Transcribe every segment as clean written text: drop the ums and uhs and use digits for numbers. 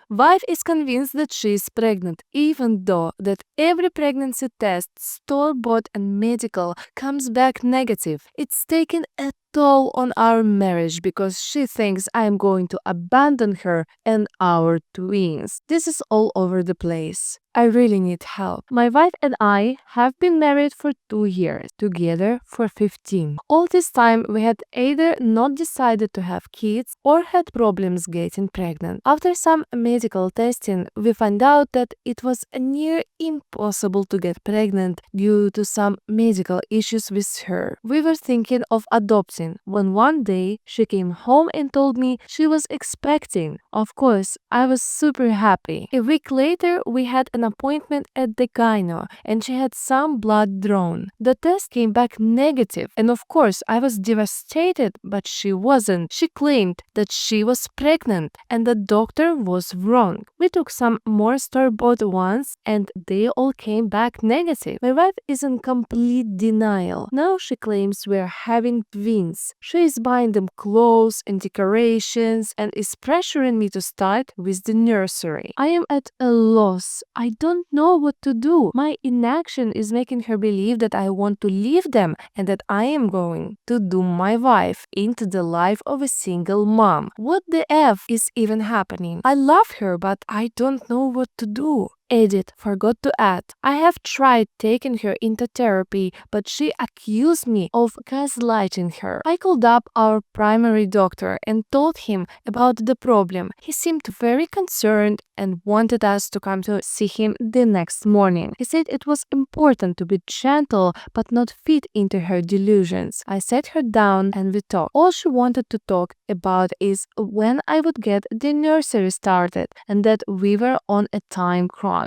Wife is convinced that she is pregnant, even though that every pregnancy test, store-bought and medical, comes back negative. It's taken a toll on our marriage because she thinks I am going to abandon her and our twins. This is all over the place. I really need help. My wife and I have been married for 2 years, together for 15. All this time we had either not decided to have kids or had problems getting pregnant. After some medical testing, we found out that it was near impossible to get pregnant due to some medical issues with her. We were thinking of adopting when one day she came home and told me she was expecting. Of course, I was super happy. A week later, we had an appointment at the gyno and she had some blood drawn. The test came back negative and of course I was devastated, but she wasn't. She claimed that she was pregnant and the doctor was wrong. We took some more store-bought ones and they all came back negative. My wife is in complete denial. Now she claims we're having twins. She is buying them clothes and decorations and is pressuring me to start with the nursery. I am at a loss. I don't know what to do. My inaction is making her believe that I want to leave them and that I am going to do my wife into the life of a single mom. What the F is even happening? I love her, but I don't know what to do. Edith forgot to add, I have tried taking her into therapy, but she accused me of gaslighting her. I called up our primary doctor and told him about the problem. He seemed very concerned and wanted us to come to see him the next morning. He said it was important to be gentle but not feed into her delusions. I sat her down and we talked. All she wanted to talk about is when I would get the nursery started and that we were on a time crunch.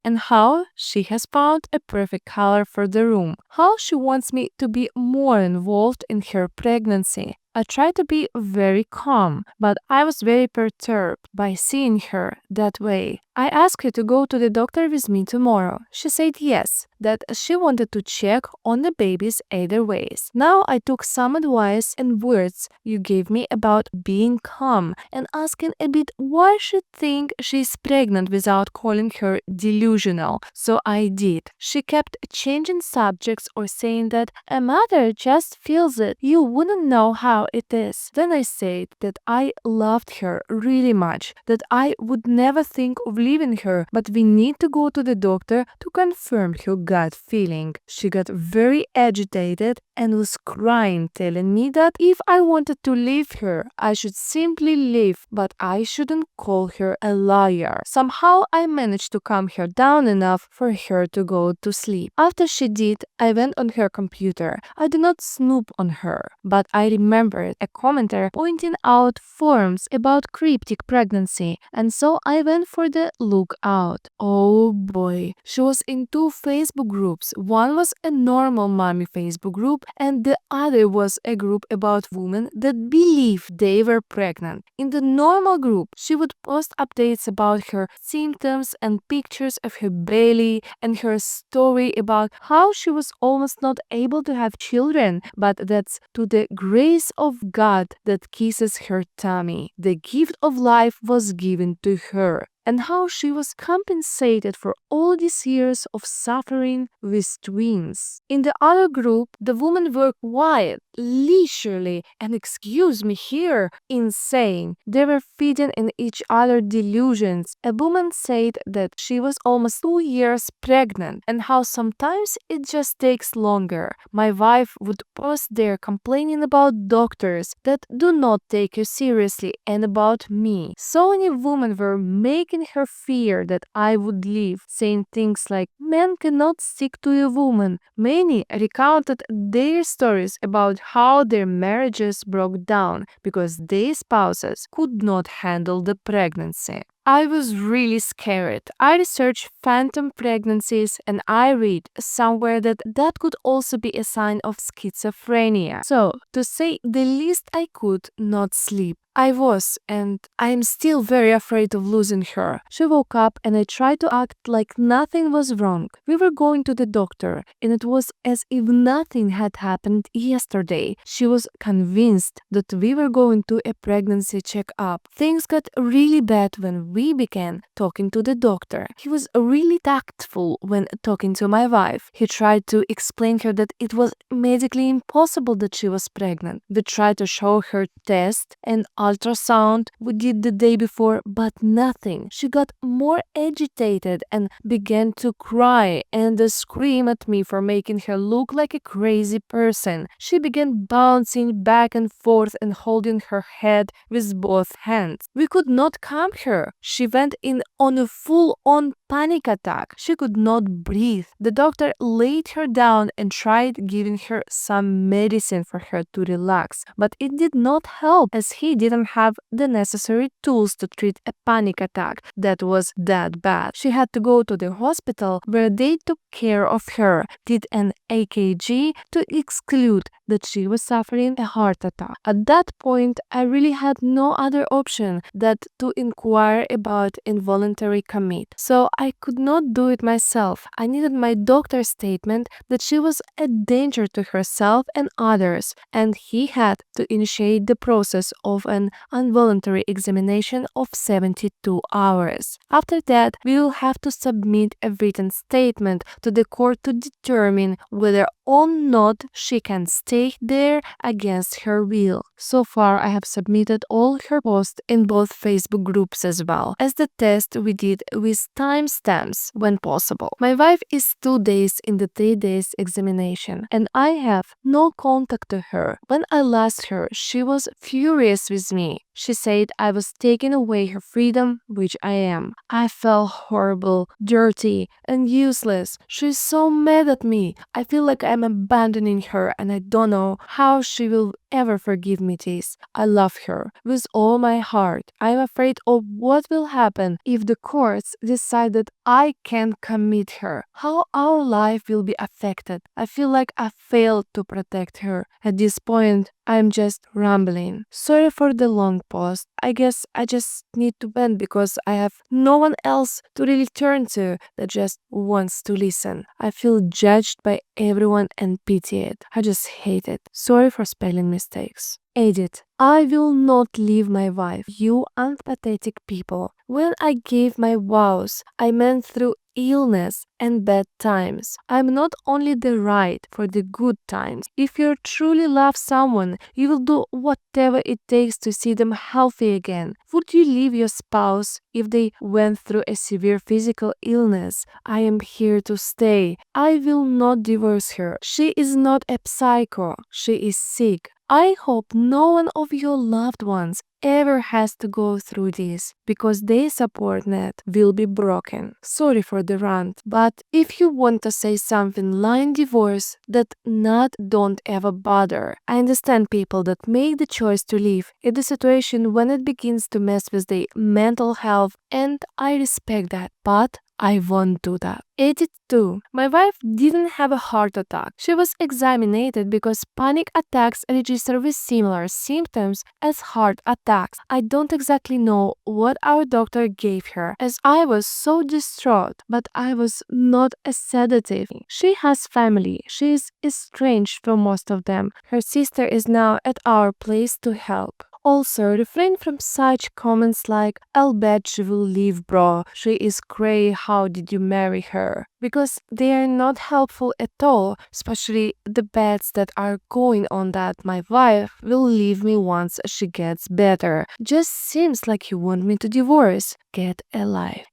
And how she has found a perfect color for the room. How she wants me to be more involved in her pregnancy. I tried to be very calm, but I was very perturbed by seeing her that way. I asked her to go to the doctor with me tomorrow. She said yes, that she wanted to check on the babies either ways. Now I took some advice and words you gave me about being calm and asking a bit why she think she's pregnant without calling her delusional. So I did. She kept changing subjects or saying that a mother just feels it. You wouldn't know how it is. Then I said that I loved her really much, that I would never think of leaving her, but we need to go to the doctor to confirm her gut feeling. She got very agitated and was crying, telling me that if I wanted to leave her, I should simply leave, but I shouldn't call her a liar. Somehow I managed to calm her down enough for her to go to sleep. After she did, I went on her computer. I did not snoop on her, but I remembered a commenter pointing out forums about cryptic pregnancy, and so I went for the lookout. Oh boy, she was in 2 Facebook groups. One was a normal mommy Facebook group and the other was a group about women that believed they were pregnant. In the normal group, she would post updates about her symptoms and pictures of her belly and her story about how she was almost not able to have children, but that's to the grace of God that kisses her tummy. The gift of life was given to her, and how she was compensated for all these years of suffering with twins. In the other group, the women were quiet, leisurely, and excuse me here, insane. They were feeding in each other delusions. A woman said that she was almost 2 years pregnant and how sometimes it just takes longer. My wife would post there complaining about doctors that do not take her seriously and about me. So many women were making her fear that I would leave, saying things like, men cannot stick to a woman. Many recounted their stories about how their marriages broke down because their spouses could not handle the pregnancy. I was really scared. I researched phantom pregnancies and I read somewhere that that could also be a sign of schizophrenia. So, to say the least, I could not sleep. I was, and I am still very afraid of losing her. She woke up and I tried to act like nothing was wrong. We were going to the doctor and it was as if nothing had happened yesterday. She was convinced that we were going to a pregnancy checkup. Things got really bad when we began talking to the doctor. He was really tactful when talking to my wife. He tried to explain her that it was medically impossible that she was pregnant. We tried to show her test and ultrasound we did the day before, but nothing. She got more agitated and began to cry and scream at me for making her look like a crazy person. She began bouncing back and forth and holding her head with both hands. We could not calm her. She went in on a full-on panic attack. She could not breathe. The doctor laid her down and tried giving her some medicine for her to relax, but it did not help as he didn't have the necessary tools to treat a panic attack that was that bad. She had to go to the hospital where they took care of her, did an EKG to exclude that she was suffering a heart attack. At that point, I really had no other option than to inquire about involuntary commit. So I could not do it myself. I needed my doctor's statement that she was a danger to herself and others, and he had to initiate the process of an involuntary examination of 72 hours. After that, we will have to submit a written statement to the court to determine whether or not she can stay there against her will. So far, I have submitted all her posts in both Facebook groups as well as the test we did with timestamps when possible. My wife is 2 days in the 3 days examination, and I have no contact to her. When I lost her, she was furious with me. She said I was taking away her freedom, which I am. I felt horrible, dirty, and useless. She's so mad at me. I feel like I'm abandoning her, and I don't know how she will ever forgive me this. I love her with all my heart. I'm afraid of what will happen if the courts decide that I can commit her. How our life will be affected. I feel like I failed to protect her. At this point, I'm just rambling. Sorry for the long post. I guess I just need to vent because I have no one else to really turn to that just wants to listen. I feel judged by everyone and pitied. I just hate it. Sorry for spelling mistakes. Edit. I will not leave my wife, you unpathetic people. When I gave my vows, I meant through illness and bad times. I'm not only the right for the good times. If you truly love someone, you will do whatever it takes to see them healthy again. Would you leave your spouse if they went through a severe physical illness? I am here to stay. I will not divorce her. She is not a psycho. She is sick. I hope no one of your loved ones ever has to go through this because their support net will be broken. Sorry for the rant, but if you want to say something like divorce, that not don't ever bother. I understand people that make the choice to leave in the situation when it begins to mess with their mental health, and I respect that, but I won't do that. Edit 2. My wife didn't have a heart attack. She was examined because panic attacks register with similar symptoms as heart attacks. I don't exactly know what our doctor gave her as I was so distraught, but I was not a sedative. She has family. She is estranged from most of them. Her sister is now at our place to help. Also, refrain from such comments like, I'll bet she will leave, bro. She is cray, how did you marry her? Because they are not helpful at all, especially the bets that are going on that my wife will leave me once she gets better. Just seems like you want me to divorce. Get a life.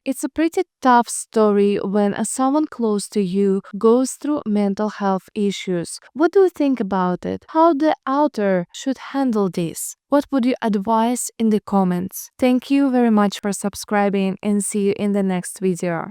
It's a pretty tough story when someone close to you goes through mental health issues. What do you think about it? How the author should handle this? What would you advise in the comments? Thank you very much for subscribing and see you in the next video.